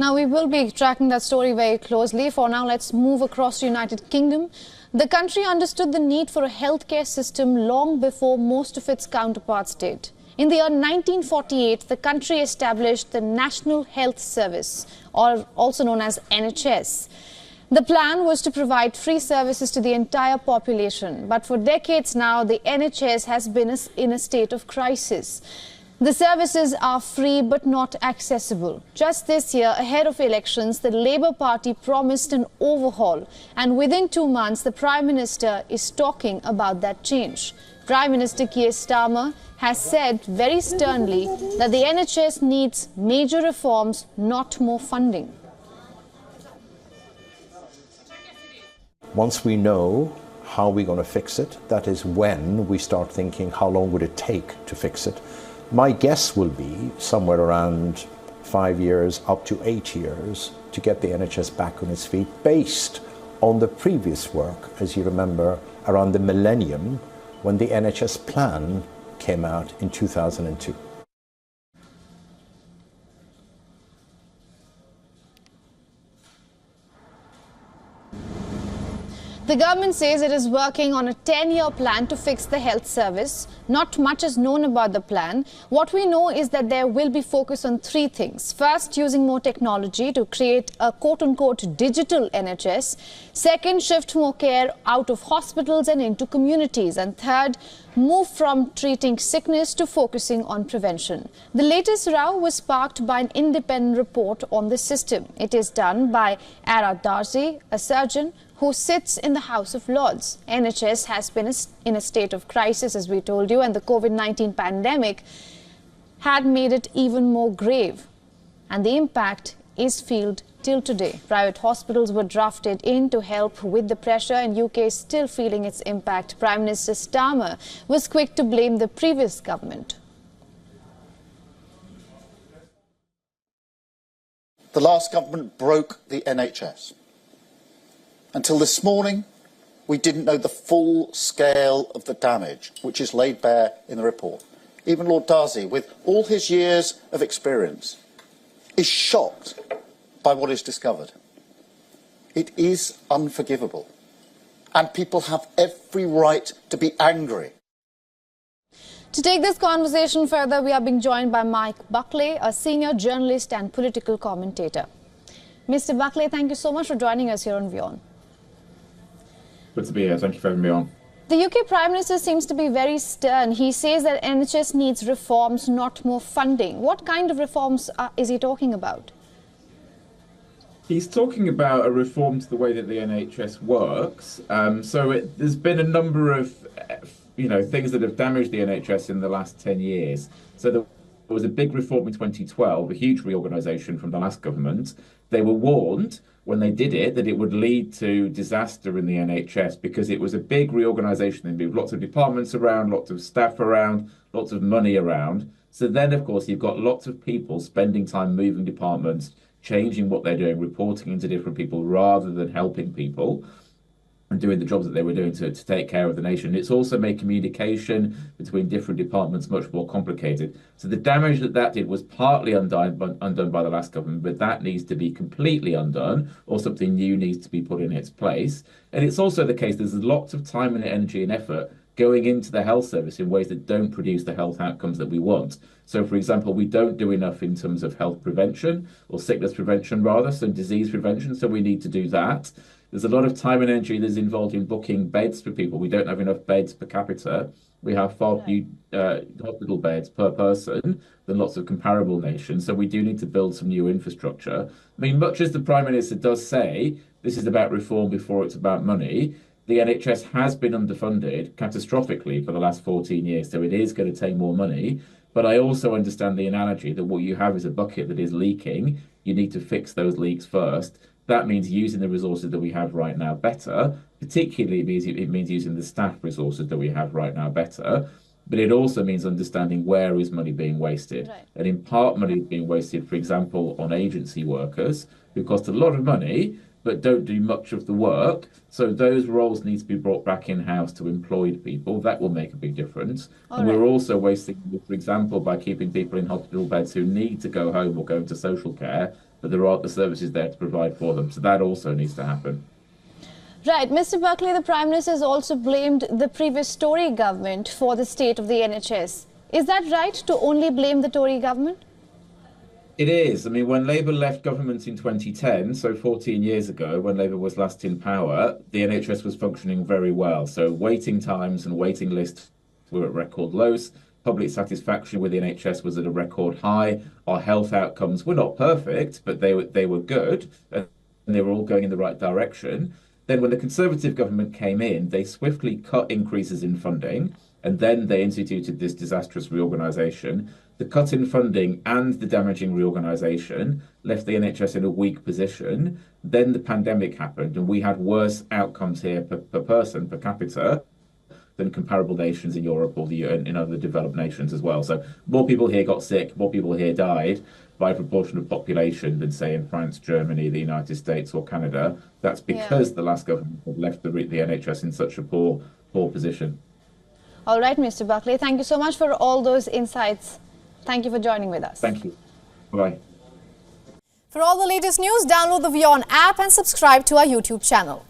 Now, we will be tracking that story very closely. For now, let's move across the United Kingdom. The country understood the need for a healthcare system long before most of its counterparts did. In the year 1948, the country established the National Health Service, or also known as NHS. The plan was to provide free services to the entire population, but for decades now, the NHS has been in a state of crisis. The services are free but not accessible. Just this year, ahead of elections, the Labour Party promised an overhaul, and within 2 months, the Prime Minister is talking about that change. Prime Minister Keir Starmer has said very sternly that the NHS needs major reforms, not more funding. Once we know how we're going to fix it, that is when we start thinking how long would it take to fix it. My guess will be somewhere around 5 years up to 8 years to get the NHS back on its feet, based on the previous work, as you remember, around the millennium when the NHS plan came out in 2002. The government says it is working on a 10-year plan to fix the health service. Not much is known about the plan. What we know is that there will be focus on 3 things. First, using more technology to create a quote-unquote digital NHS. Second, shift more care out of hospitals and into communities. And third, move from treating sickness to focusing on prevention. The latest row was sparked by an independent report on the system. It is done by Ara Darzi, a surgeon who sits in the House of Lords. NHS has been in a state of crisis, as we told you, and the COVID-19 pandemic had made it even more grave. And the impact is felt till today. Private hospitals were drafted in to help with the pressure, and UK is still feeling its impact. Prime Minister Starmer was quick to blame the previous government. The last government broke the NHS. Until this morning, we didn't know the full scale of the damage, which is laid bare in the report. Even Lord Darzi, with all his years of experience, is shocked by what is discovered. It is unforgivable, and people have every right to be angry. To take this conversation further, we are being joined by Mike Buckley, a senior journalist and political commentator. Mr. Buckley, thank you so much for joining us here on WION. Good to be here. Thank you for having me on. The UK Prime Minister seems to be very stern. He says that NHS needs reforms, not more funding. What kind of reforms is he talking about? He's talking about a reform to the way that the NHS works. There's been a number of things that have damaged the NHS in the last 10 years. So there was a big reform in 2012, a huge reorganisation from the last government. They were warned when they did it that it would lead to disaster in the NHS because it was a big reorganisation. They moved lots of departments around, lots of staff around, lots of money around. So then, of course, you've got lots of people spending time moving departments, changing what they're doing, reporting into different people rather than helping people and doing the jobs that they were doing to take care of the nation. It's also made communication between different departments much more complicated. So the damage that did was partly undone by the last government, but that needs to be completely undone, or something new needs to be put in its place. And it's also the case there's lots of time and energy and effort going into the health service in ways that don't produce the health outcomes that we want. So, for example, we don't do enough in terms of health prevention, or sickness prevention rather, so disease prevention, so we need to do that. There's a lot of time and energy that's involved in booking beds for people. We don't have enough beds per capita. We have far few hospital beds per person than lots of comparable nations. So we do need to build some new infrastructure. I mean, much as the Prime Minister does say this is about reform before it's about money, the NHS has been underfunded catastrophically for the last 14 years. So it is going to take more money. But I also understand the analogy that what you have is a bucket that is leaking. You need to fix those leaks first. That means using the resources that we have right now better, particularly it means using the staff resources that we have right now better, but it also means understanding where is money being wasted. Right. And in part, money is being wasted, for example, on agency workers who cost a lot of money, but don't do much of the work. So those roles need to be brought back in-house to employed people. That will make a big difference. And we're also wasting, for example, by keeping people in hospital beds who need to go home or go into social care but there aren't the services there to provide for them. So that also needs to happen. Right. Mr. Buckley, the Prime Minister has also blamed the previous Tory government for the state of the NHS. Is that right, to only blame the Tory government? It is. I mean, when Labour left government in 2010, so 14 years ago, when Labour was last in power, the NHS was functioning very well. So waiting times and waiting lists were at record lows. Public satisfaction with the NHS was at a record high. Our health outcomes were not perfect, but they were good, and they were all going in the right direction. Then when the Conservative government came in, they swiftly cut increases in funding, and then they instituted this disastrous reorganisation. The cut in funding and the damaging reorganisation left the NHS in a weak position. Then the pandemic happened, and we had worse outcomes here per person, per capita, than comparable nations in Europe or in other developed nations as well. So more people here got sick, more people here died by proportion of population than, say, in France, Germany, the United States or Canada. That's because the last government had left the NHS in such a poor position. All right, Mr. Buckley, thank you so much for all those insights. Thank you for joining with us. Thank you. Bye. For all the latest news, download the WION app and subscribe to our YouTube channel.